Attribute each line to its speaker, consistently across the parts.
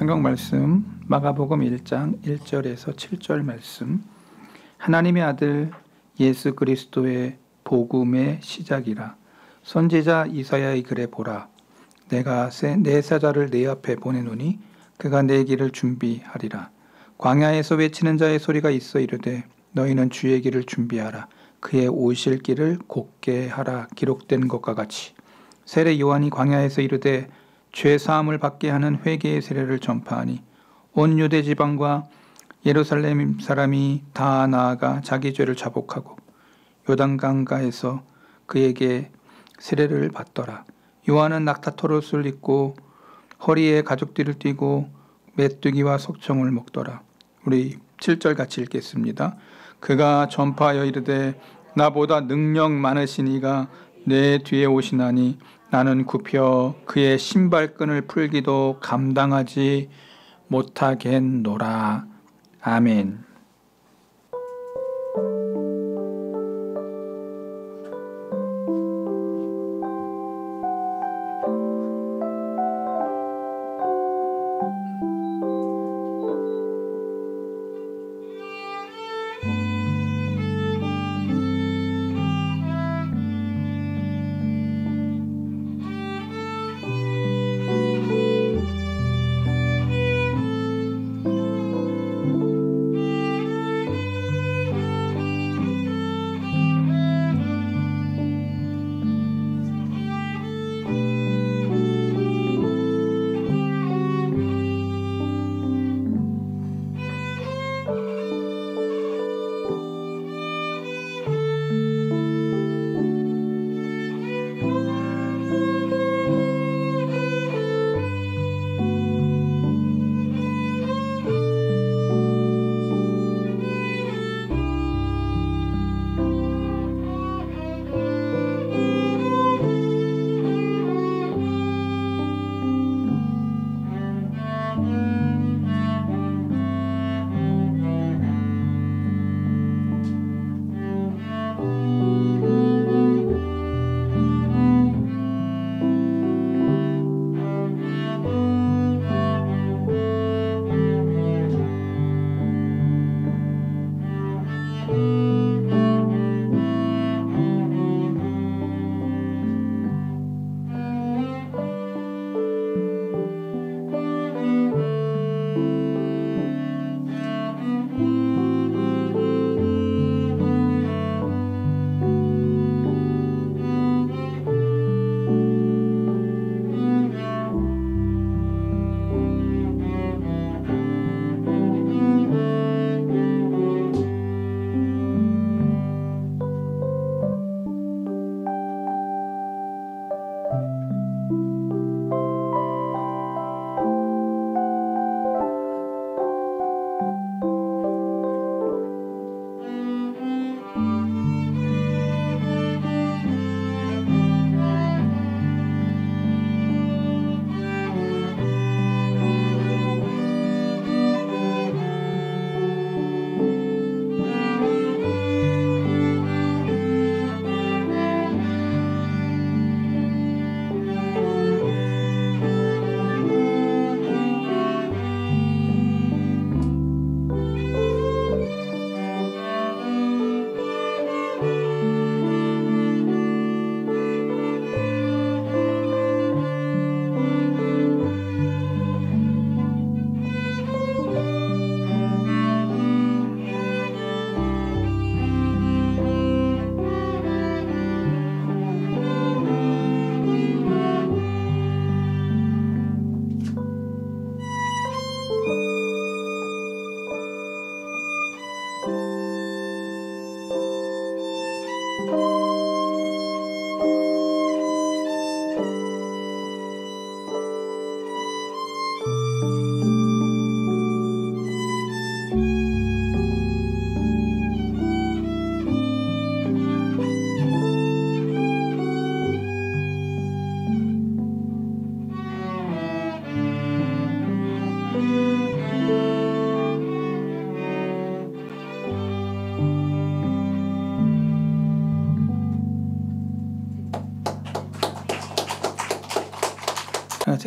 Speaker 1: 성경 말씀 마가복음 1장 1절에서 7절 말씀. 하나님의 아들 예수 그리스도의 복음의 시작이라. 선지자 이사야의 글에 보라. 내가 내 사자를 내 앞에 보내노니 그가 내 길을 준비하리라. 광야에서 외치는 자의 소리가 있어 이르되 너희는 주의 길을 준비하라. 그의 오실 길을 곧게 하라. 기록된 것과 같이 세례 요한이 광야에서 이르되 죄 사함을 받게 하는 회개의 세례를 전파하니 온 유대 지방과 예루살렘 사람이 다 나아가 자기 죄를 자복하고 요단강가에서 그에게 세례를 받더라. 요한은 낙타토롯을 입고 허리에 가죽띠를 띠고 메뚜기와 석청을 먹더라. 우리 7절 같이 읽겠습니다. 그가 전파하여 이르되 나보다 능력 많으신 이가 내 뒤에 오시나니 나는 굽혀 그의 신발끈을 풀기도 감당하지 못하겠노라. 아멘.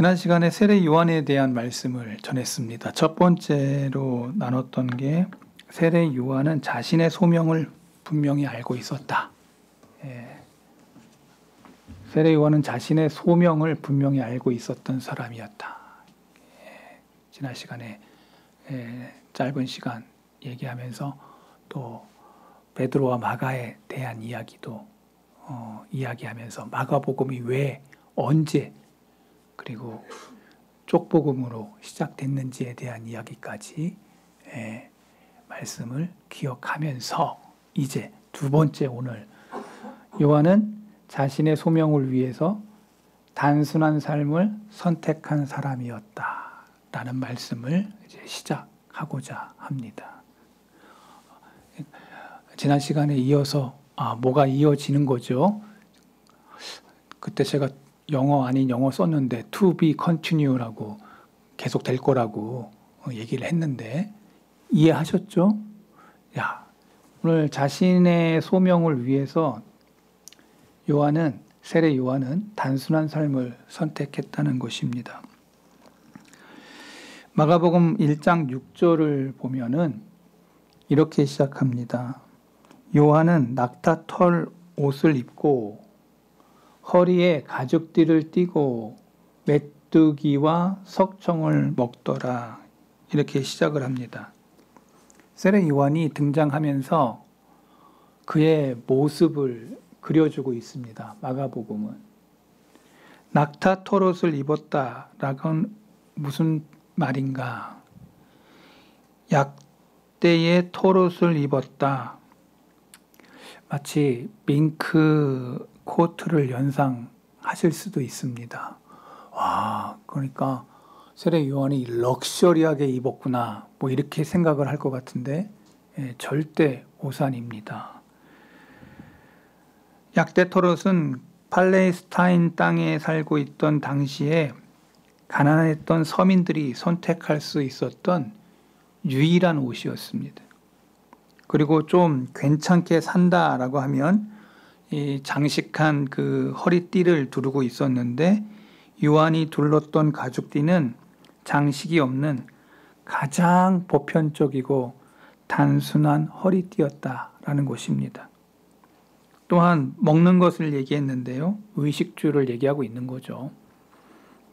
Speaker 1: 지난 시간에 세례 요한에 대한 말씀을 전했습니다. 첫 번째로 나눴던 게 세례 요한은 자신의 소명을 분명히 알고 있었다. 세례 요한은 자신의 소명을 분명히 알고 있었던 사람이었다. 지난 시간에 짧은 시간 얘기하면서 또 베드로와 마가에 대한 이야기도 이야기하면서 마가복음이 왜, 언제, 그리고 쪽복음으로 시작됐는지에 대한 이야기까지 말씀을 기억하면서 이제 두 번째 오늘 요한은 자신의 소명을 위해서 단순한 삶을 선택한 사람이었다라는 말씀을 이제 시작하고자 합니다. 지난 시간에 이어서 뭐가 이어지는 거죠? 그때 제가 영어 아닌 영어 썼는데 to be continue라고 계속 될 거라고 얘기를 했는데 이해하셨죠? 오늘 자신의 소명을 위해서 세례 요한은 단순한 삶을 선택했다는 것입니다. 마가복음 1장 6절을 보면은 이렇게 시작합니다. 요한은 낙타 털 옷을 입고 허리에 가죽띠를 띠고 메뚜기와 석청을 먹더라. 이렇게 시작을 합니다. 세례 요한이 등장하면서 그의 모습을 그려주고 있습니다. 마가복음은. 낙타 털옷을 입었다라고 무슨 말인가? 약대의 털옷을 입었다. 마치 밍크 코트를 연상하실 수도 있습니다. 그러니까 세례 요한이 럭셔리하게 입었구나. 이렇게 생각을 할 것 같은데 절대 오산입니다. 약대 털옷은 팔레스타인 땅에 살고 있던 당시에 가난했던 서민들이 선택할 수 있었던 유일한 옷이었습니다. 그리고 좀 괜찮게 산다라고 하면 이 장식한 그 허리띠를 두르고 있었는데 요한이 둘렀던 가죽띠는 장식이 없는 가장 보편적이고 단순한 허리띠였다라는 것입니다. 또한 먹는 것을 얘기했는데요. 의식주를 얘기하고 있는 거죠.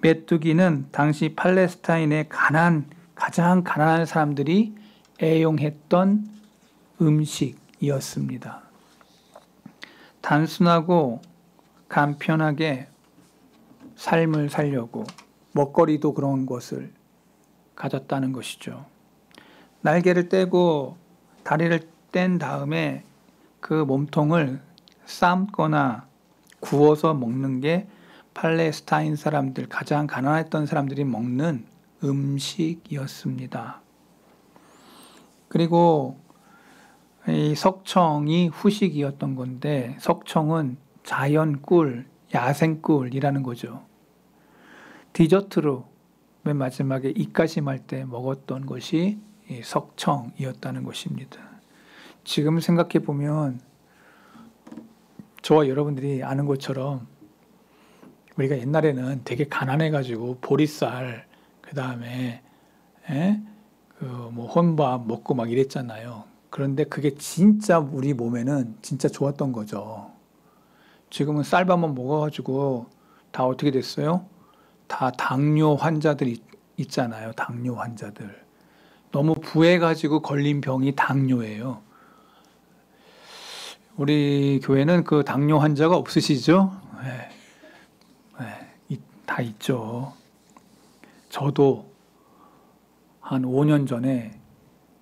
Speaker 1: 메뚜기는 당시 팔레스타인의 가장 가난한 사람들이 애용했던 음식이었습니다. 단순하고 간편하게 삶을 살려고 먹거리도 그런 것을 가졌다는 것이죠. 날개를 떼고 다리를 뗀 다음에 그 몸통을 삶거나 구워서 먹는 게 팔레스타인 사람들, 가장 가난했던 사람들이 먹는 음식이었습니다. 그리고 이 석청이 후식이었던 건데 석청은 자연꿀, 야생꿀이라는 거죠. 디저트로 맨 마지막에 입가심할 때 먹었던 것이 이 석청이었다는 것입니다. 지금 생각해 보면 저와 여러분들이 아는 것처럼 우리가 옛날에는 되게 가난해가지고 보리쌀, 그 다음에 혼밥 먹고 막 이랬잖아요. 그런데 그게 진짜 우리 몸에는 진짜 좋았던 거죠. 지금은 쌀밥만 먹어가지고 다 어떻게 됐어요? 다 당뇨 환자들이 있잖아요. 당뇨 환자들. 너무 부해가지고 걸린 병이 당뇨예요. 우리 교회는 그 당뇨 환자가 없으시죠? 다 있죠. 저도 한 5년 전에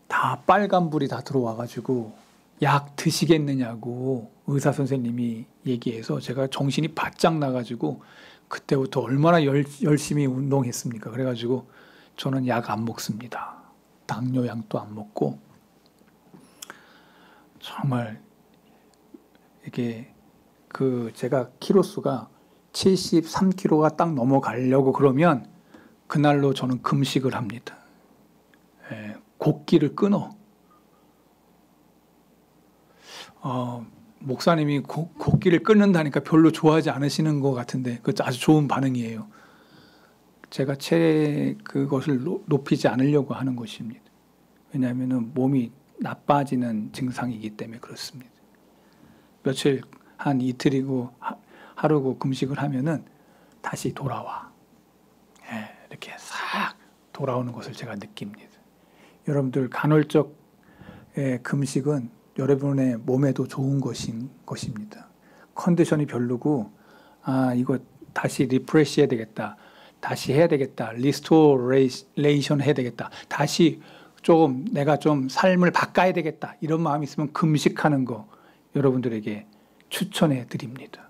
Speaker 1: 다 빨간불이 다 들어와가지고 약 드시겠느냐고 의사 선생님이 얘기해서 제가 정신이 바짝 나가지고 그때부터 얼마나 열심히 운동했습니까? 그래가지고 저는 약 안 먹습니다. 당뇨약도 안 먹고 정말 이게 제가 키로수가 73kg가 딱 넘어가려고 그러면 그날로 저는 금식을 합니다. 곡기를 끊어. 목사님이 곡기를 끊는다니까 별로 좋아하지 않으시는 것 같은데 그것도 아주 좋은 반응이에요. 제가 그것을 높이지 않으려고 하는 것입니다. 왜냐하면 몸이 나빠지는 증상이기 때문에 그렇습니다. 며칠 한 이틀이고 하루고 금식을 하면은 다시 돌아와. 이렇게 싹 돌아오는 것을 제가 느낍니다. 여러분들 간헐적 금식은 여러분의 몸에도 좋은 것입니다. 컨디션이 별로고 이거 다시 리프레시 해야 되겠다. 다시 해야 되겠다. 리스토레이션 해야 되겠다. 다시 내가 좀 삶을 바꿔야 되겠다. 이런 마음이 있으면 금식하는 거 여러분들에게 추천해 드립니다.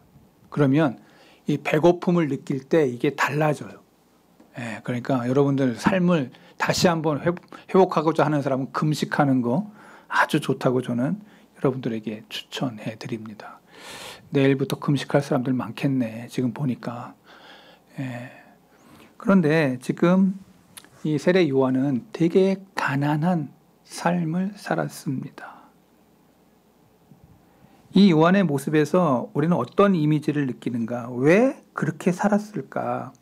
Speaker 1: 그러면 이 배고픔을 느낄 때 이게 달라져요. 그러니까 여러분들 삶을 다시 한번 회복하고자 하는 사람은 금식하는 거 아주 좋다고 저는 여러분들에게 추천해 드립니다. 내일부터 금식할 사람들 많겠네. 지금 보니까. 그런데 지금 이 세례 요한은 되게 가난한 삶을 살았습니다. 이 요한의 모습에서 우리는 어떤 이미지를 느끼는가? 왜 그렇게 살았을까?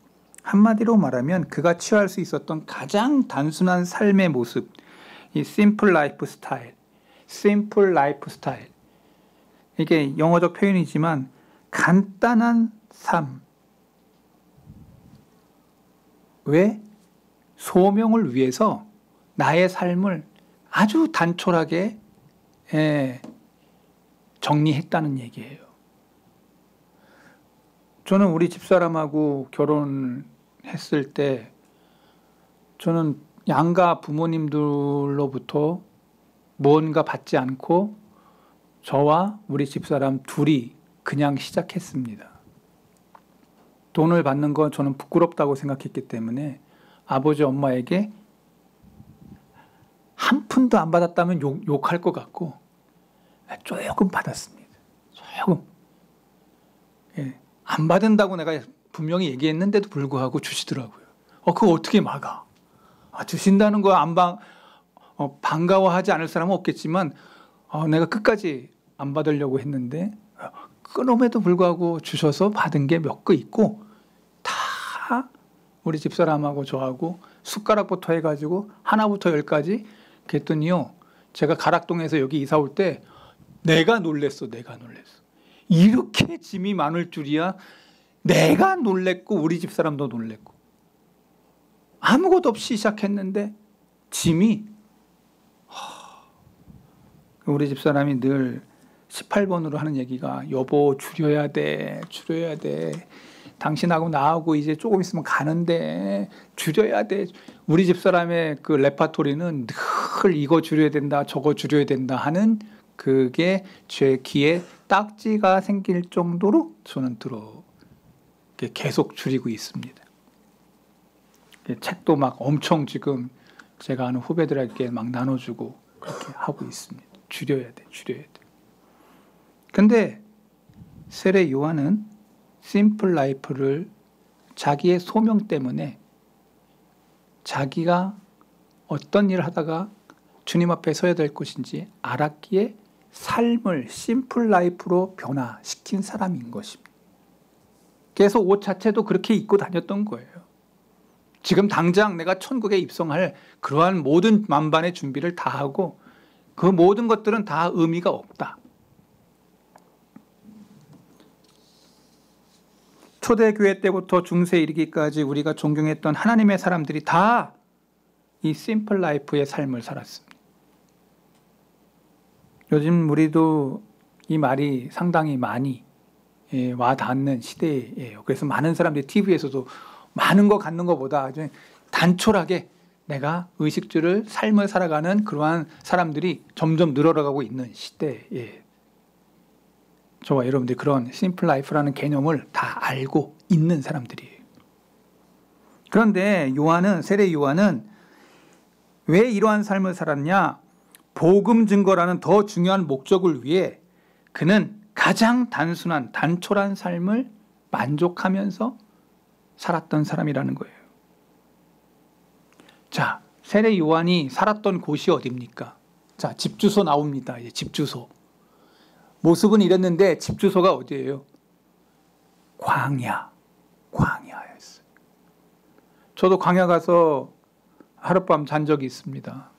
Speaker 1: 한마디로 말하면 그가 취할 수 있었던 가장 단순한 삶의 모습, 이 simple life style, simple life style. 이게 영어적 표현이지만 간단한 삶. 왜? 소명을 위해서 나의 삶을 아주 단촐하게 정리했다는 얘기예요. 저는 우리 집사람하고 결혼했을 때 저는 양가 부모님들로부터 무언가 받지 않고 저와 우리 집사람 둘이 그냥 시작했습니다. 돈을 받는 건 저는 부끄럽다고 생각했기 때문에 아버지 엄마에게 한 푼도 안 받았다면 욕할 것 같고 조금 받았습니다. 조금. 안 받은다고 내가 분명히 얘기했는데도 불구하고 주시더라고요. 그거 어떻게 막아? 주신다는 거 반가워하지 않을 사람은 없겠지만 내가 끝까지 안 받으려고 했는데 그럼에도 불구하고 주셔서 받은 게 몇 거 있고 다 우리 집사람하고 저하고 숟가락부터 해가지고 하나부터 10까지 그랬더니요. 제가 가락동에서 여기 이사 올 때 내가 놀랬어. 이렇게 짐이 많을 줄이야. 내가 놀랬고 우리 집사람도 놀랬고 아무것도 없이 시작했는데 짐이 우리 집사람이 늘 18번으로 하는 얘기가 여보 줄여야 돼. 당신하고 나하고 이제 조금 있으면 가는데 줄여야 돼. 우리 집사람의 그 레파토리는 늘 이거 줄여야 된다 저거 줄여야 된다 하는 그게 제 귀에 딱지가 생길 정도로 저는 계속 줄이고 있습니다. 책도 막 엄청 지금 제가 아는 후배들에게 막 나눠주고 그렇게 하고 있습니다. 줄여야 돼. 근데 세례 요한은 심플 라이프를 자기의 소명 때문에 자기가 어떤 일을 하다가 주님 앞에 서야 될 것인지 알았기에 삶을 심플 라이프로 변화시킨 사람인 것입니다. 그래서 옷 자체도 그렇게 입고 다녔던 거예요. 지금 당장 내가 천국에 입성할 그러한 모든 만반의 준비를 다 하고 그 모든 것들은 다 의미가 없다. 초대교회 때부터 중세 이르기까지 우리가 존경했던 하나님의 사람들이 다 이 심플 라이프의 삶을 살았습니다. 요즘 우리도 이 말이 상당히 많이 와닿는 시대예요. 그래서 많은 사람들이 TV에서도 많은 거 갖는 것보다 단촐하게 내가 의식주를 삶을 살아가는 그러한 사람들이 점점 늘어나가고 있는 시대에 저와 여러분들이 그런 심플 라이프라는 개념을 다 알고 있는 사람들이에요. 그런데 세례 요한은 왜 이러한 삶을 살았냐? 복음 증거라는 더 중요한 목적을 위해 그는 가장 단촐한 삶을 만족하면서 살았던 사람이라는 거예요. 자, 세례 요한이 살았던 곳이 어디입니까? 자, 집 주소 나옵니다. 집 주소. 모습은 이랬는데 집 주소가 어디예요? 광야였어요. 저도 광야 가서 하룻밤 잔 적이 있습니다.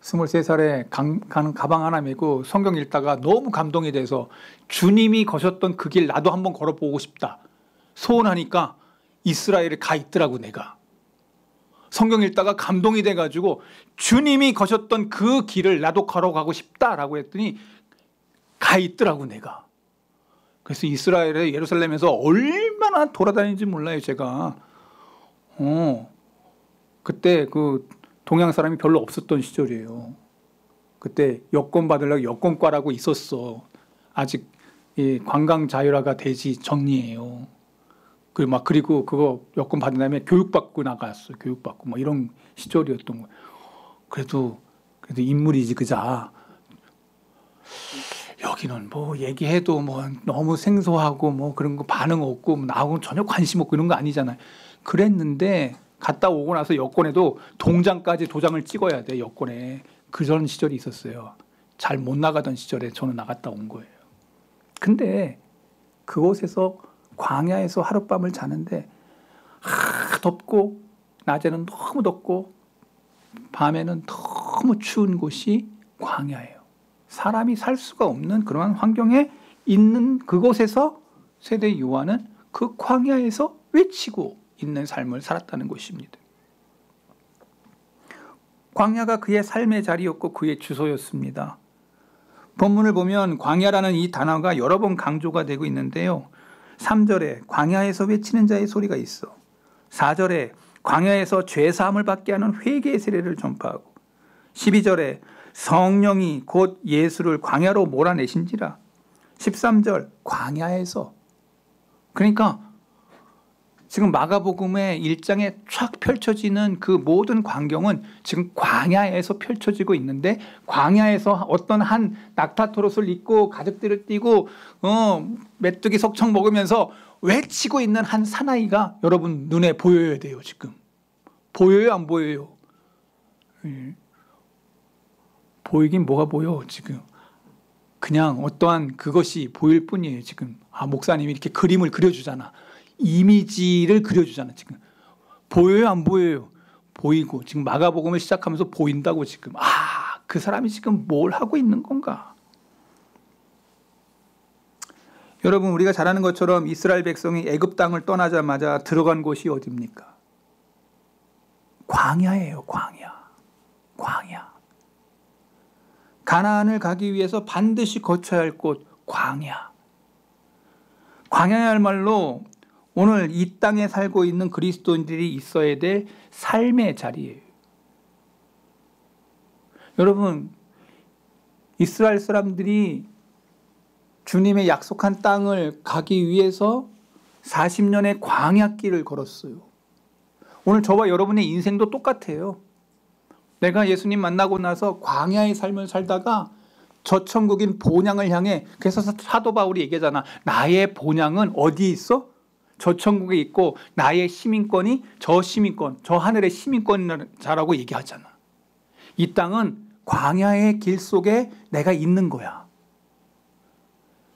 Speaker 1: 23살에 가는 가방 하나 메고 성경 읽다가 너무 감동이 돼서 주님이 거셨던 그 길 나도 한번 걸어보고 싶다 소원하니까 이스라엘에 가 있더라고. 내가 성경 읽다가 감동이 돼가지고 주님이 거셨던 그 길을 나도 걸어가고 싶다라고 했더니 가 있더라고. 내가 그래서 이스라엘의 예루살렘에서 얼마나 돌아다니는지 몰라요. 제가 그때 그 동양 사람이 별로 없었던 시절이에요. 그때 여권 받으려고 여권과라고 있었어. 아직 이 관광 자율화가 되지 전이에요. 그리고 그거 여권 받은 다음에 교육받고 나갔어. 교육받고 뭐 이런 시절이었던 거예요. 그래도 인물이지 그자. 여기는 뭐 얘기해도 뭐 너무 생소하고 뭐 그런 거 반응 없고 뭐 나하고는 전혀 관심 없고 이런 거 아니잖아요. 그랬는데 갔다 오고 나서 여권에도 동장까지 도장을 찍어야 돼. 여권에. 그런 시절이 있었어요. 잘 못 나가던 시절에 저는 나갔다 온 거예요. 근데 그곳에서 광야에서 하룻밤을 자는데 덥고 낮에는 너무 덥고 밤에는 너무 추운 곳이 광야예요. 사람이 살 수가 없는 그러한 환경에 있는 그곳에서 세대 요한은 그 광야에서 외치고 있는 삶을 살았다는 것입니다. 광야가 그의 삶의 자리였고 그의 주소였습니다. 본문을 보면 광야라는 이 단어가 여러 번 강조가 되고 있는데요. 3절에 광야에서 외치는 자의 소리가 있어. 4절에 광야에서 죄사함을 받게 하는 회개의 세례를 전파하고 12절에 성령이 곧 예수를 광야로 몰아내신지라. 13절 광야에서. 그러니까 지금 마가복음의 1장에 쫙 펼쳐지는 그 모든 광경은 지금 광야에서 펼쳐지고 있는데 광야에서 어떤 한 낙타토롯을 입고 가죽들을 띠고 메뚜기 석청 먹으면서 외치고 있는 한 사나이가 여러분 눈에 보여야 돼요. 지금 보여요 안 보여요? 보이긴 뭐가 보여 지금. 그냥 어떠한 그것이 보일 뿐이에요. 지금 목사님이 이렇게 그림을 그려주잖아. 이미지를 그려주잖아. 지금 보여요 안 보여요? 보이고 지금 마가복음을 시작하면서 보인다고. 지금 그 사람이 지금 뭘 하고 있는 건가. 여러분 우리가 잘 아는 것처럼 이스라엘 백성이 애굽 땅을 떠나자마자 들어간 곳이 어디입니까? 광야예요. 광야. 가나안을 가기 위해서 반드시 거쳐야 할 곳 광야. 광야야말로 오늘 이 땅에 살고 있는 그리스도인들이 있어야 될 삶의 자리예요. 여러분 이스라엘 사람들이 주님의 약속한 땅을 가기 위해서 40년의 광야길을 걸었어요. 오늘 저와 여러분의 인생도 똑같아요. 내가 예수님 만나고 나서 광야의 삶을 살다가 저 천국인 본향을 향해, 그래서 사도 바울이 얘기하잖아. 나의 본향은 어디에 있어? 저 천국에 있고 나의 시민권이 저 시민권, 저 하늘의 시민권자라고 얘기하잖아. 이 땅은 광야의 길 속에 내가 있는 거야.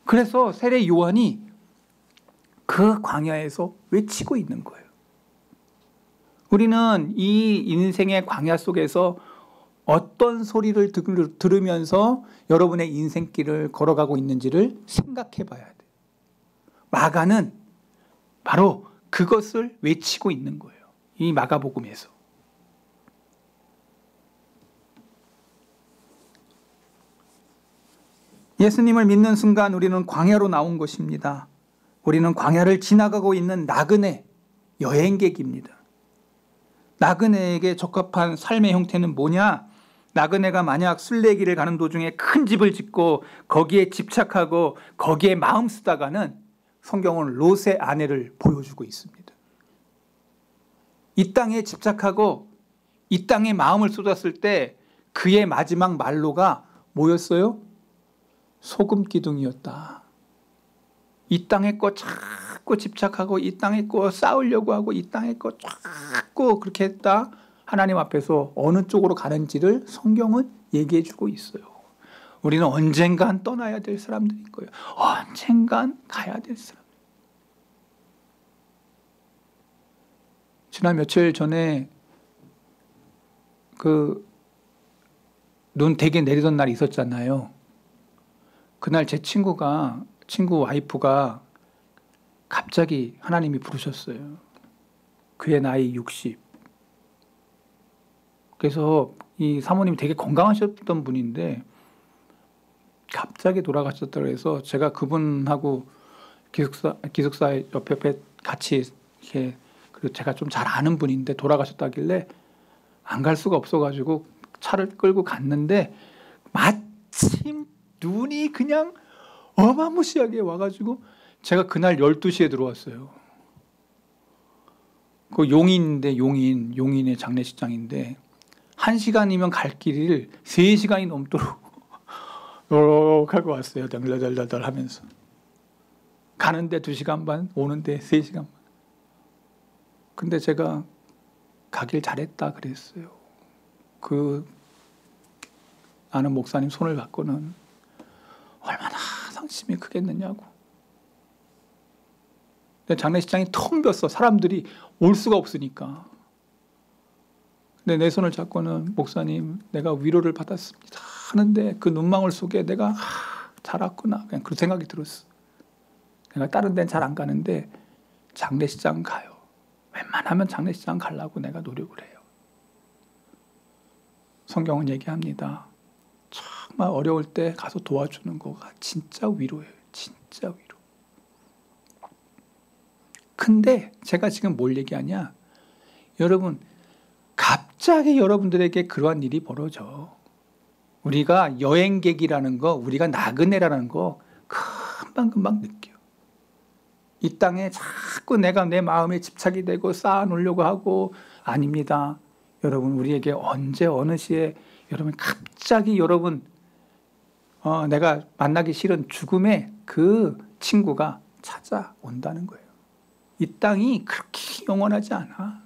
Speaker 1: 그래서 세례 요한이 그 광야에서 외치고 있는 거예요. 우리는 이 인생의 광야 속에서 어떤 소리를 들으면서 여러분의 인생길을 걸어가고 있는지를 생각해 봐야 돼요. 마가는 바로 그것을 외치고 있는 거예요. 이 마가복음에서. 예수님을 믿는 순간 우리는 광야로 나온 것입니다. 우리는 광야를 지나가고 있는 나그네, 여행객입니다. 나그네에게 적합한 삶의 형태는 뭐냐? 나그네가 만약 순례길을 가는 도중에 큰 집을 짓고 거기에 집착하고 거기에 마음 쓰다가는 성경은 롯의 아내를 보여주고 있습니다. 이 땅에 집착하고 이 땅에 마음을 쏟았을 때 그의 마지막 말로가 뭐였어요? 소금 기둥이었다. 이 땅에 거 자꾸 집착하고 이 땅에 거 싸우려고 하고 이 땅에 거 자꾸 그렇게 했다. 하나님 앞에서 어느 쪽으로 가는지를 성경은 얘기해 주고 있어요. 우리는 언젠간 떠나야 될 사람들인 거예요. 언젠간 가야 될 사람. 지난 며칠 전에 눈 되게 내리던 날이 있었잖아요. 그날 제 친구 와이프가 갑자기 하나님이 부르셨어요. 그의 나이 60. 그래서 이 사모님이 되게 건강하셨던 분인데 갑자기 돌아가셨다고 해서 제가 그분하고 기숙사 옆에 같이 이렇게, 그리고 제가 좀 잘 아는 분인데 돌아가셨다길래 안 갈 수가 없어가지고 차를 끌고 갔는데 마침 눈이 그냥 어마무시하게 와가지고 제가 그날 12시에 들어왔어요. 그 용인의 장례식장인데 1시간이면 갈 길을 3시간이 넘도록 하고 왔어요. 덜덜덜덜 하면서. 가는데 2시간 반, 오는데 3시간 반. 근데 제가 가길 잘했다 그랬어요. 아는 목사님 손을 받고는 얼마나 상심이 크겠느냐고. 근데 장례식장이 텅 비었어. 사람들이 올 수가 없으니까. 근데 내 손을 잡고는 목사님, 내가 위로를 받았습니다 하는데 그 눈망울 속에 내가 잘 왔구나. 그냥 그런 생각이 들었어. 내가 다른 데는 잘 안 가는데 장례식장 가요. 웬만하면 장례식장 가려고 내가 노력을 해요. 성경은 얘기합니다. 정말 어려울 때 가서 도와주는 거가 진짜 위로예요. 진짜 위로. 근데 제가 지금 뭘 얘기하냐? 여러분, 갑자기 여러분들에게 그러한 일이 벌어져. 우리가 여행객이라는 거, 우리가 나그네라는 거 금방금방 느껴. 이 땅에 자꾸 내가 내 마음에 집착이 되고 쌓아놓으려고 하고, 아닙니다. 여러분, 우리에게 언제 어느 시에 여러분 갑자기 내가 만나기 싫은 죽음의 그 친구가 찾아온다는 거예요. 이 땅이 그렇게 영원하지 않아.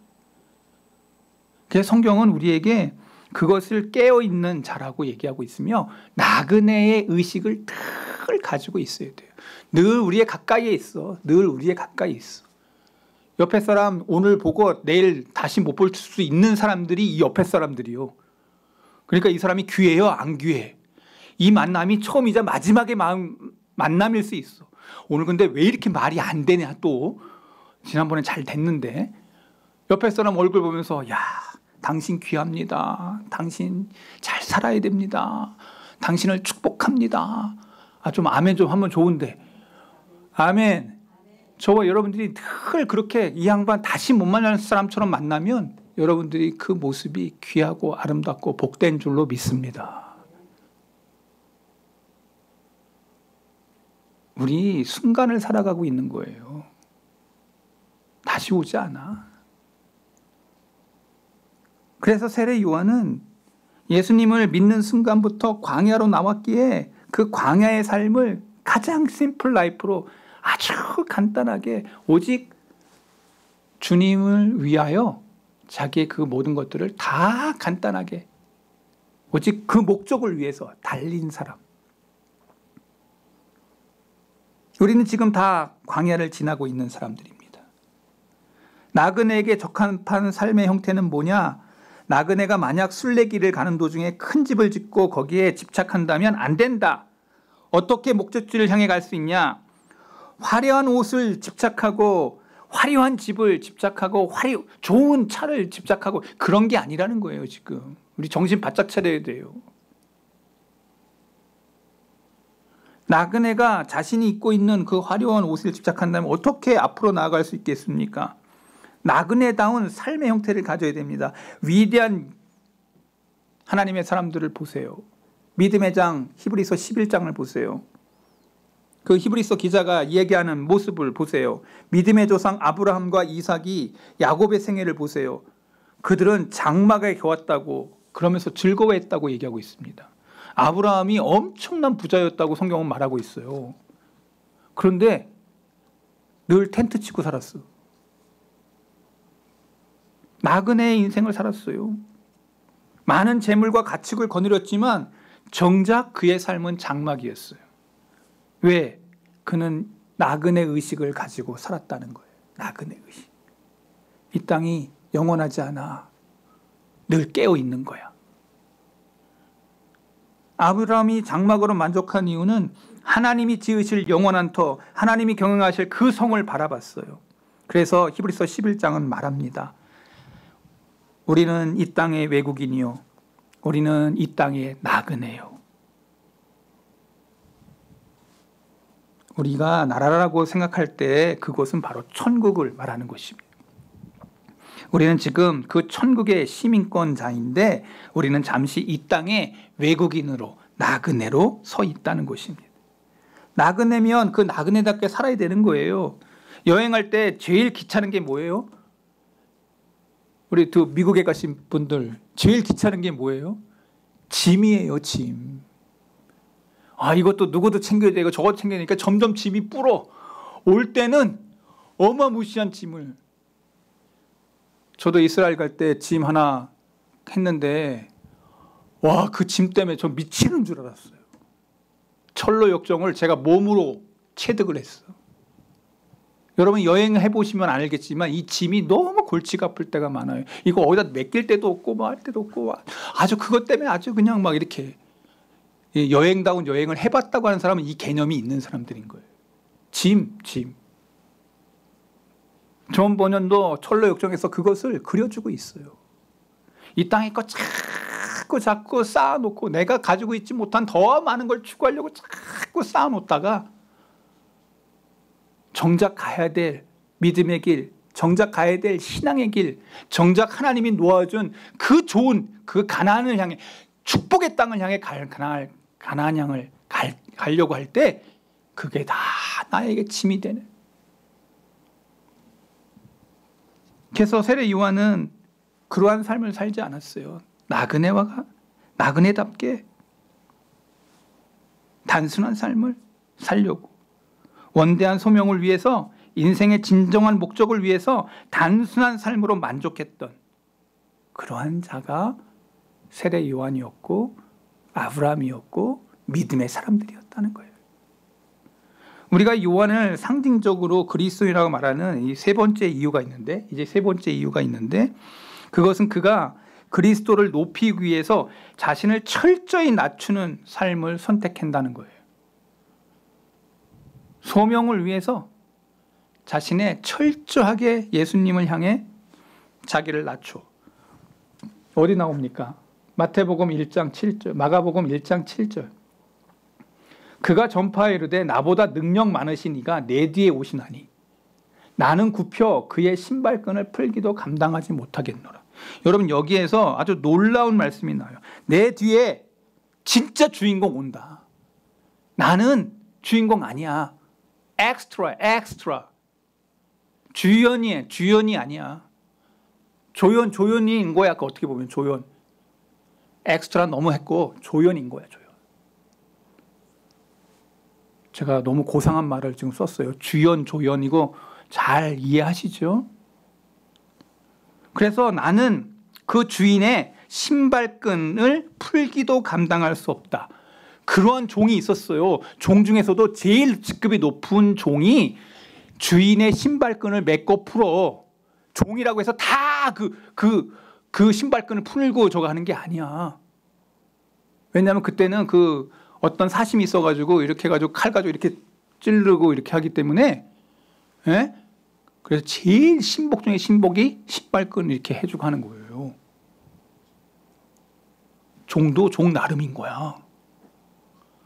Speaker 1: 그래서 성경은 우리에게 그것을 깨어있는 자라고 얘기하고 있으며 나그네의 의식을 늘 가지고 있어야 돼요. 늘 우리의 가까이에 있어. 늘 우리의 가까이에 있어. 옆에 사람 오늘 보고 내일 다시 못 볼 수 있는 사람들이 이 옆에 사람들이요. 그러니까 이 사람이 귀해요? 안 귀해? 이 만남이 처음이자 마지막의 만남일 수 있어. 오늘 근데 왜 이렇게 말이 안 되냐 또. 지난번에 잘 됐는데 옆에 사람 얼굴 보면서 야, 당신 귀합니다. 당신 잘 살아야 됩니다. 당신을 축복합니다. 좀 아멘 좀 하면 좋은데. 아멘. 저와 여러분들이 늘 그렇게 이 양반 다시 못 만나는 사람처럼 만나면 여러분들이 그 모습이 귀하고 아름답고 복된 줄로 믿습니다. 우리 순간을 살아가고 있는 거예요. 다시 오지 않아. 그래서 세례 요한은 예수님을 믿는 순간부터 광야로 나왔기에 그 광야의 삶을 가장 심플 라이프로 아주 간단하게 오직 주님을 위하여 자기의 그 모든 것들을 다 간단하게 오직 그 목적을 위해서 달린 사람. 우리는 지금 다 광야를 지나고 있는 사람들입니다. 나그네에게 적합한 삶의 형태는 뭐냐? 나그네가 만약 순례길을 가는 도중에 큰 집을 짓고 거기에 집착한다면 안 된다. 어떻게 목적지를 향해 갈 수 있냐? 화려한 옷을 집착하고 화려한 집을 집착하고 좋은 차를 집착하고 그런 게 아니라는 거예요. 지금 우리 정신 바짝 차려야 돼요. 나그네가 자신이 입고 있는 그 화려한 옷을 집착한다면 어떻게 앞으로 나아갈 수 있겠습니까? 나그네다운 삶의 형태를 가져야 됩니다. 위대한 하나님의 사람들을 보세요. 믿음의 장 히브리서 11장을 보세요. 그 히브리서 기자가 얘기하는 모습을 보세요. 믿음의 조상 아브라함과 이삭이 야곱의 생애를 보세요. 그들은 장막에 겨웠다고 그러면서 즐거워했다고 얘기하고 있습니다. 아브라함이 엄청난 부자였다고 성경은 말하고 있어요. 그런데 늘 텐트 치고 살았어. 나그네의 인생을 살았어요. 많은 재물과 가축을 거느렸지만 정작 그의 삶은 장막이었어요. 왜? 그는 나그네 의식을 가지고 살았다는 거예요. 나그네 의식. 이 땅이 영원하지 않아. 늘 깨어 있는 거야. 아브라함이 장막으로 만족한 이유는 하나님이 지으실 영원한 터, 하나님이 경영하실 그 성을 바라봤어요. 그래서 히브리서 11장은 말합니다. 우리는 이 땅의 외국인이요, 우리는 이 땅의 나그네요. 우리가 나라라고 생각할 때 그곳은 바로 천국을 말하는 것입니다. 우리는 지금 그 천국의 시민권자인데 우리는 잠시 이 땅의 외국인으로, 나그네로 서 있다는 것입니다. 나그네면 그 나그네답게 살아야 되는 거예요. 여행할 때 제일 귀찮은 게 뭐예요? 우리 미국에 가신 분들 제일 귀찮은 게 뭐예요? 짐이에요, 짐. 이것도 누구도 챙겨야 되고 저것도 챙겨야 되니까 점점 짐이 불어. 올 때는 어마무시한 짐을. 저도 이스라엘 갈 때 짐 하나 했는데 와, 그 짐 때문에 저 미치는 줄 알았어요. 철로 역정을 제가 몸으로 체득을 했어. 여러분 여행해 보시면 알겠지만 이 짐이 너무 골치가 아플 때가 많아요. 이거 어디다 맡길 때도 없고 뭐 할 때도 없고 아주 그것 때문에 아주 그냥 막 이렇게 여행다운 여행을 해봤다고 하는 사람은 이 개념이 있는 사람들인 거예요. 짐. 존 버년도 철로 역정에서 그것을 그려주고 있어요. 이 땅에 거 자꾸 쌓아놓고 내가 가지고 있지 못한 더 많은 걸 추구하려고 자꾸 쌓아놓다가 정작 가야 될 믿음의 길, 정작 가야 될 신앙의 길, 정작 하나님이 놓아준 그 좋은 그 가나안을 향해, 축복의 땅을 향해 가나안 향을 가려고 할 때 그게 다 나에게 짐이 되네. 그래서 세례 요한은 그러한 삶을 살지 않았어요. 나그네답게 단순한 삶을 살려고, 원대한 소명을 위해서, 인생의 진정한 목적을 위해서 단순한 삶으로 만족했던 그러한 자가 세례 요한이었고 아브라함이었고 믿음의 사람들이었다는 거예요. 우리가 요한을 상징적으로 그리스도인이라고 말하는 이 세 번째 이유가 있는데, 그것은 그가 그리스도를 높이기 위해서 자신을 철저히 낮추는 삶을 선택한다는 거예요. 소명을 위해서 자신의 철저하게 예수님을 향해 자기를 낮춰. 어디 나옵니까? 마태복음 1장 7절, 마가복음 1장 7절. 그가 전파하여 이르되 나보다 능력 많으신 이가 내 뒤에 오시나니 나는 굽혀 그의 신발끈을 풀기도 감당하지 못하겠노라. 여러분 여기에서 아주 놀라운 말씀이 나와요. 내 뒤에 진짜 주인공 온다. 나는 주인공 아니야. 엑스트라. 주연이 아니야. 조연인 거야. 어떻게 보면 조연. 엑스트라 너무 했고 조연인 거야. 조연. 제가 너무 고상한 말을 지금 썼어요. 주연, 조연이고 잘 이해하시죠? 그래서 나는 그 주인의 신발끈을 풀기도 감당할 수 없다. 그러한 종이 있었어요. 종 중에서도 제일 직급이 높은 종이 주인의 신발끈을 맺고 풀어. 종이라고 해서 다 그 신발끈을 풀고 저거 하는 게 아니야. 왜냐하면 그때는 그 어떤 사심이 있어가지고 이렇게 해가지고 칼 가지고 이렇게 찌르고 이렇게 하기 때문에, 예? 그래서 제일 신복 중에 신복이 신발끈을 이렇게 해주고 하는 거예요. 종도 종 나름인 거야.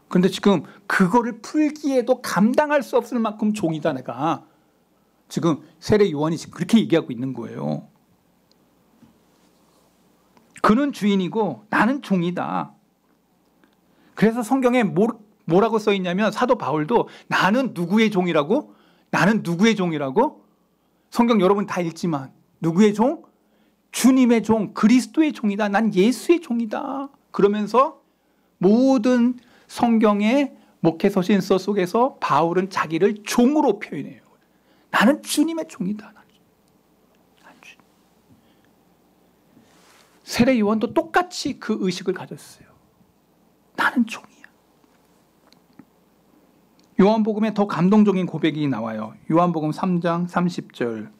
Speaker 1: 그런데 지금 그거를 풀기에도 감당할 수 없을 만큼 종이다 내가. 지금 세례 요한이 지금 그렇게 얘기하고 있는 거예요. 그는 주인이고 나는 종이다. 그래서 성경에 뭐라고 써 있냐면 사도 바울도 나는 누구의 종이라고? 성경 여러분 다 읽지만 누구의 종? 주님의 종, 그리스도의 종이다. 난 예수의 종이다. 그러면서 모든 성경의 목회서신서 속에서 바울은 자기를 종으로 표현해요. 나는 주님의 종이다. 세례 요한도 똑같이 그 의식을 가졌어요. 나는 종이야. 요한복음에 더 감동적인 고백이 나와요. 요한복음 3장 30절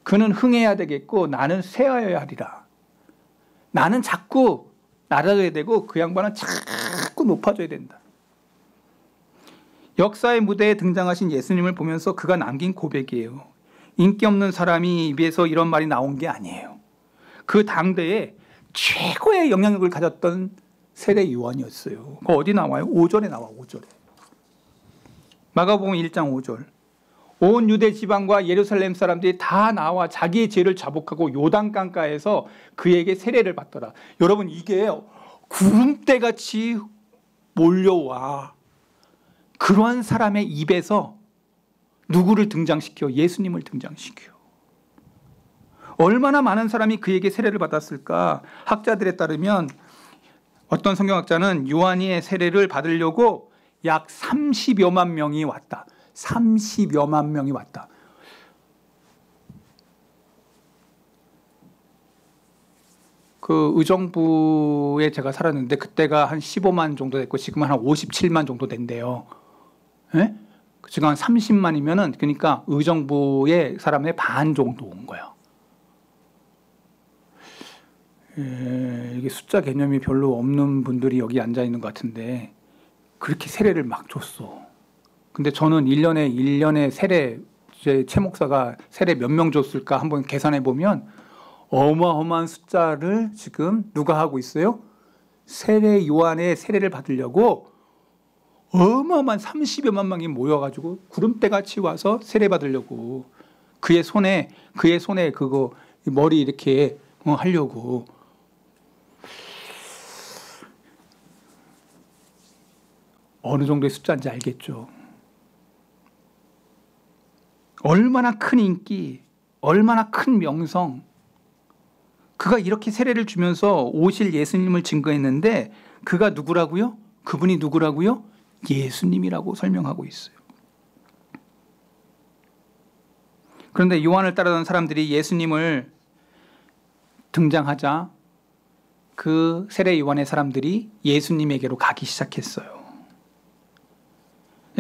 Speaker 1: 그는 흥해야 되겠고 나는 쇠하여야 하리라. 나는 자꾸 낮아져야 되고 그 양반은 자꾸 높아져야 된다. 역사의 무대에 등장하신 예수님을 보면서 그가 남긴 고백이에요. 인기 없는 사람이 입에서 이런 말이 나온 게 아니에요. 그 당대에 최고의 영향력을 가졌던 세례 요한이었어요. 그거 어디 나와요? 5절에 나와. 5절에. 마가복음 1장 5절. 온 유대 지방과 예루살렘 사람들이 다 나와 자기의 죄를 자복하고 요단강가에서 그에게 세례를 받더라. 여러분, 이게 구름대같이 몰려와. 그러한 사람의 입에서 누구를 등장시켜? 예수님을 등장시켜. 얼마나 많은 사람이 그에게 세례를 받았을까? 학자들에 따르면 어떤 성경학자는 요한의 세례를 받으려고 약 30여만 명이 왔다. 30여만 명이 왔다. 그 의정부에 제가 살았는데 그때가 한 15만 정도 됐고 지금은 한 57만 정도 된대요. 예? 지금 한 30만이면은 그러니까 의정부의 사람의 반 정도 온 거예요. 이게 숫자 개념이 별로 없는 분들이 여기 앉아 있는 것 같은데 그렇게 세례를 막 줬어. 근데 저는 1년에 세례, 제 최목사가 세례 몇 명 줬을까 한번 계산해 보면 어마어마한 숫자를 지금 누가 하고 있어요? 세례 요한의 세례를 받으려고 어마어마한 30여만 명이 모여가지고 구름대같이 와서 세례 받으려고 그의 손에 그거 머리 이렇게 하려고. 어느 정도의 숫자인지 알겠죠. 얼마나 큰 인기, 얼마나 큰 명성. 그가 이렇게 세례를 주면서 오실 예수님을 증거했는데 그가 누구라고요? 그분이 누구라고요? 예수님이라고 설명하고 있어요. 그런데 요한을 따르던 사람들이 예수님을 등장하자 그 세례 요한의 사람들이 예수님에게로 가기 시작했어요.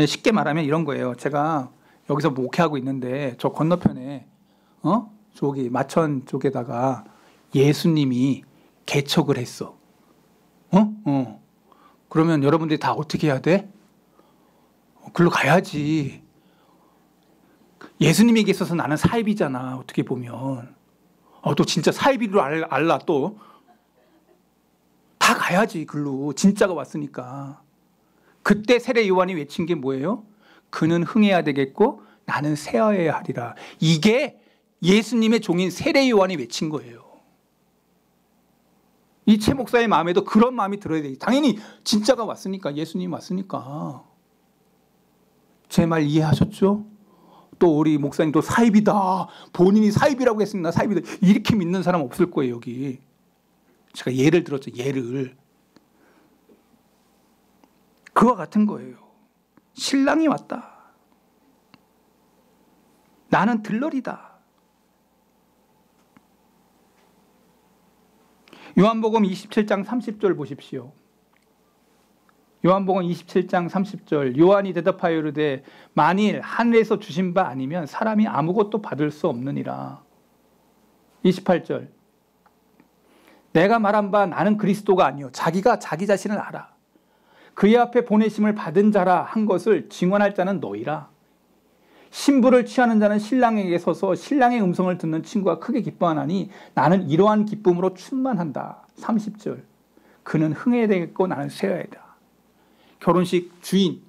Speaker 1: 쉽게 말하면 이런 거예요. 제가 여기서 목회하고 있는데 저 건너편에 저기 마천 쪽에다가 예수님이 개척을 했어. 그러면 여러분들이 다 어떻게 해야 돼? 글로 가야지. 예수님에게 있어서 나는 사입이잖아. 어떻게 보면. 또 진짜 사입이로 알라 또. 다 가야지 글로. 진짜가 왔으니까. 그때 세례 요한이 외친 게 뭐예요? 그는 흥해야 되겠고 나는 쇠하여야 하리라. 이게 예수님의 종인 세례 요한이 외친 거예요. 이 최 목사의 마음에도 그런 마음이 들어야 되지. 당연히 진짜가 왔으니까, 예수님이 왔으니까. 제 말 이해하셨죠? 또 우리 목사님도 사입이다. 본인이 사입이라고 했습니다. 사입이다. 이렇게 믿는 사람 없을 거예요, 여기. 제가 예를 들었죠, 예를. 그와 같은 거예요. 신랑이 왔다. 나는 들러리다. 요한복음 27장 30절 보십시오. 요한복음 27장 30절. 요한이 대답하여 이르되 만일 하늘에서 주신 바 아니면 사람이 아무것도 받을 수 없느니라. 28절. 내가 말한 바 나는 그리스도가 아니요 자기가 자기 자신을 알아. 그의 앞에 보내심을 받은 자라 한 것을 증언할 자는 너희라. 신부를 취하는 자는 신랑에게 서서 신랑의 음성을 듣는 친구가 크게 기뻐하나니 나는 이러한 기쁨으로 충만한다. 30절. 그는 흥해야 되겠고 나는 쇠해야 다. 결혼식 주인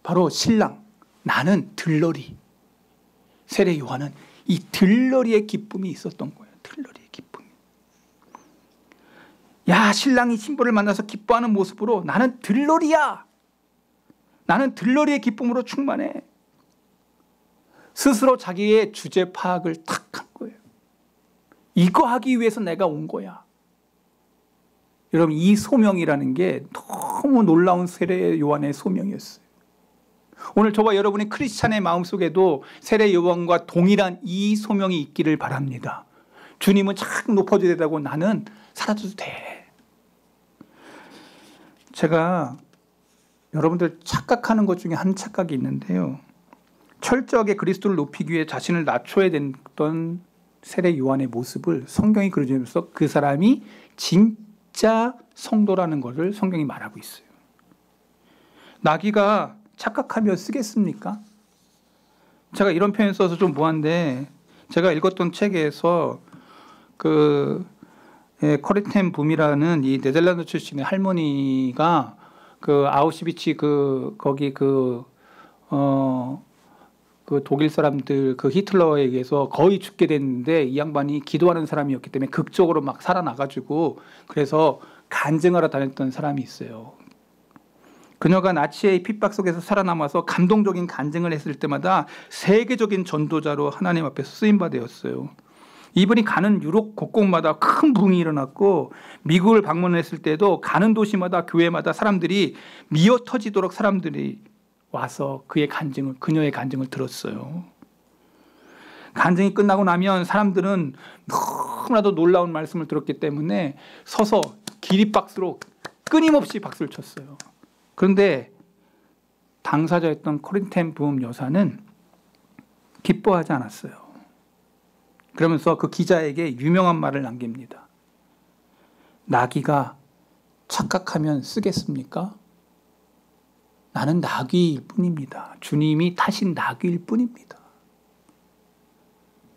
Speaker 1: 바로 신랑, 나는 들러리. 세례 요한은 이 들러리의 기쁨이 있었던 거예요. 들러리의 기쁨. 야, 신랑이 신부를 만나서 기뻐하는 모습으로 나는 들러리야. 나는 들러리의 기쁨으로 충만해. 스스로 자기의 주제 파악을 탁 한 거예요. 이거 하기 위해서 내가 온 거야. 여러분, 이 소명이라는 게 너무 놀라운 세례 요한의 소명이었어요. 오늘 저와 여러분의 크리스찬의 마음속에도 세례 요한과 동일한 이 소명이 있기를 바랍니다. 주님은 참 높아져야 되고 나는 사라져도 돼. 제가 여러분들 착각하는 것 중에 한 착각이 있는데요. 철저하게 그리스도를 높이기 위해 자신을 낮춰야 됐던 세례 요한의 모습을 성경이 그려주면서 그 사람이 진짜 성도라는 것을 성경이 말하고 있어요. 나귀가 착각하며 쓰겠습니까? 제가 이런 표현 써서 좀 뭐한데, 제가 읽었던 책에서 코리텐 붐이라는 이 네덜란드 출신의 할머니가 아우슈비츠 거기 독일 사람들 히틀러에 의해서 거의 죽게 됐는데, 이 양반이 기도하는 사람이었기 때문에 극적으로 막 살아나가지고 그래서 간증하러 다녔던 사람이 있어요. 그녀가 나치의 핍박 속에서 살아남아서 감동적인 간증을 했을 때마다 세계적인 전도자로 하나님 앞에서 쓰임받았어요. 이분이 가는 유럽 곳곳마다 큰 부흥이 일어났고, 미국을 방문했을 때도 가는 도시마다 교회마다 사람들이 미어 터지도록 사람들이 와서 그녀의 간증을 들었어요. 간증이 끝나고 나면 사람들은 너무나도 놀라운 말씀을 들었기 때문에 서서 기립박수로 끊임없이 박수를 쳤어요. 그런데 당사자였던 코리텐 붐 여사는 기뻐하지 않았어요. 그러면서 그 기자에게 유명한 말을 남깁니다. 나귀가 착각하면 쓰겠습니까? 나는 나귀일 뿐입니다. 주님이 타신 나귀일 뿐입니다.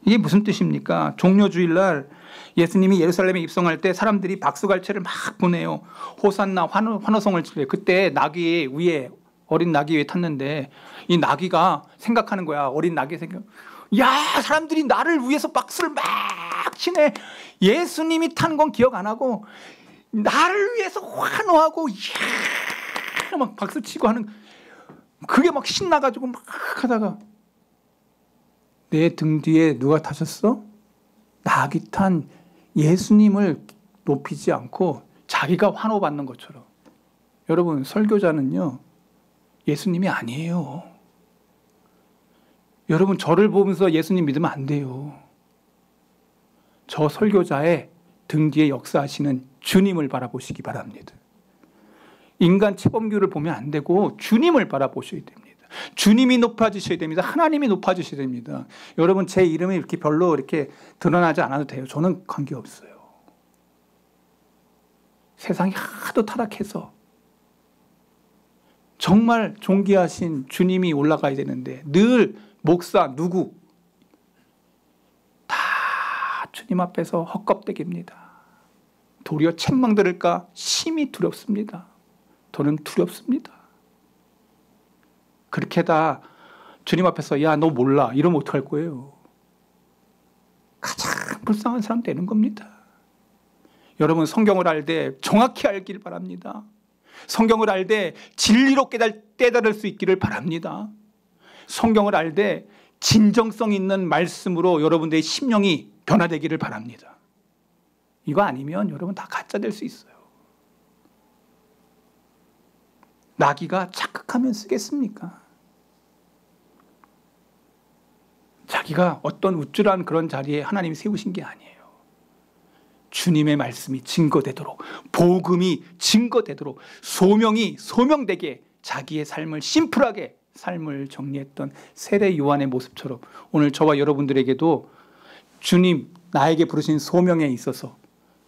Speaker 1: 이게 무슨 뜻입니까? 종려주일날 예수님이 예루살렘에 입성할 때 사람들이 박수갈채를 막 보내요. 호산나 환호성을 치래요. 그때 나귀 위에, 어린 나귀 위에 탔는데 이 나귀가 생각하는 거야. 어린 나귀 야, 사람들이 나를 위해서 박수를 막 치네. 예수님이 탄 건 기억 안 하고 나를 위해서 환호하고 이야, 막 박수 치고 하는, 그게 막 신나가지고 막 하다가 내 등 뒤에 누가 타셨어? 나귀 탄 예수님을 높이지 않고 자기가 환호받는 것처럼. 여러분, 설교자는요, 예수님이 아니에요. 여러분, 저를 보면서 예수님 믿으면 안 돼요. 저 설교자의 등 뒤에 역사하시는 주님을 바라보시기 바랍니다. 인간 체범교를 보면 안 되고 주님을 바라보셔야 됩니다. 주님이 높아지셔야 됩니다. 하나님이 높아지셔야 됩니다. 여러분, 제 이름이 이렇게 별로 이렇게 드러나지 않아도 돼요. 저는 관계없어요. 세상이 하도 타락해서 정말 존귀하신 주님이 올라가야 되는데 늘 목사 누구 다 주님 앞에서 헛겁대기입니다. 도리어 책망 들을까 심히 두렵습니다. 저는 두렵습니다. 그렇게 다 주님 앞에서 야, 너 몰라 이러면 어떡할 거예요? 가장 불쌍한 사람 되는 겁니다. 여러분, 성경을 알되 정확히 알길 바랍니다. 성경을 알되 진리로 깨달을 수 있기를 바랍니다. 성경을 알되 진정성 있는 말씀으로 여러분들의 심령이 변화되기를 바랍니다. 이거 아니면 여러분 다 가짜 될 수 있어요. 나귀가 착각하면 쓰겠습니까? 자기가 어떤 우쭐한 그런 자리에 하나님이 세우신 게 아니에요. 주님의 말씀이 증거되도록, 복음이 증거되도록, 소명이 소명되게 자기의 삶을 심플하게 삶을 정리했던 세례 요한의 모습처럼 오늘 저와 여러분들에게도 주님 나에게 부르신 소명에 있어서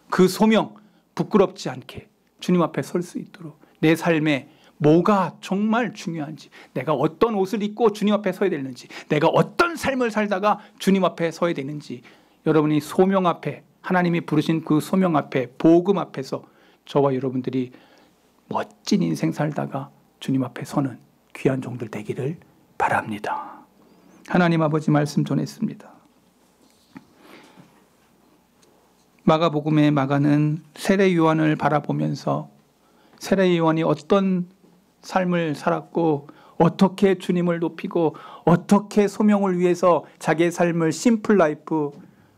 Speaker 1: 그 소명 부끄럽지 않게 주님 앞에 설 수 있도록, 내 삶에 뭐가 정말 중요한지, 내가 어떤 옷을 입고 주님 앞에 서야 되는지, 내가 어떤 삶을 살다가 주님 앞에 서야 되는지, 여러분이 소명 앞에, 하나님이 부르신 그 소명 앞에, 복음 앞에서 저와 여러분들이 멋진 인생 살다가 주님 앞에 서는 귀한 종들 되기를 바랍니다. 하나님 아버지 말씀 전했습니다. 마가복음의 마가는 세례 요한을 바라보면서 세례 요한이 어떤 삶을 살았고 어떻게 주님을 높이고 어떻게 소명을 위해서 자기의 삶을 심플 라이프,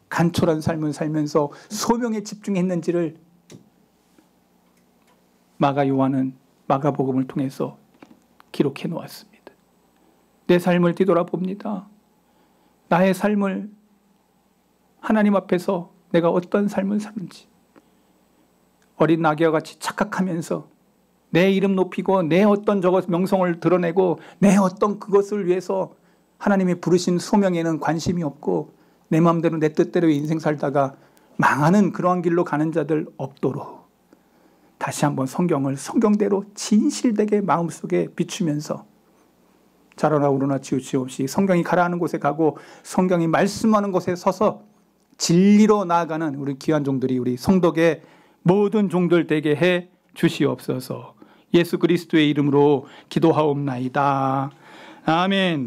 Speaker 1: 간촐한 삶을 살면서 소명에 집중했는지를 마가 요한은 마가복음을 통해서 기록해 놓았습니다. 내 삶을 뒤돌아봅니다. 나의 삶을 하나님 앞에서 내가 어떤 삶을 사는지, 어린 나귀와 같이 착각하면서 내 이름 높이고 내 어떤 명성을 드러내고 내 어떤 그것을 위해서 하나님이 부르신 소명에는 관심이 없고 내 마음대로 내 뜻대로 인생 살다가 망하는 그러한 길로 가는 자들 없도록 다시 한번 성경을 성경대로 진실되게 마음속에 비추면서 자라나 우러나 치우치 없이 성경이 가라하는 곳에 가고 성경이 말씀하는 곳에 서서 진리로 나아가는 우리 귀한 종들이 우리 성덕의 모든 종들 되게 해 주시옵소서. 예수 그리스도의 이름으로 기도하옵나이다. 아멘.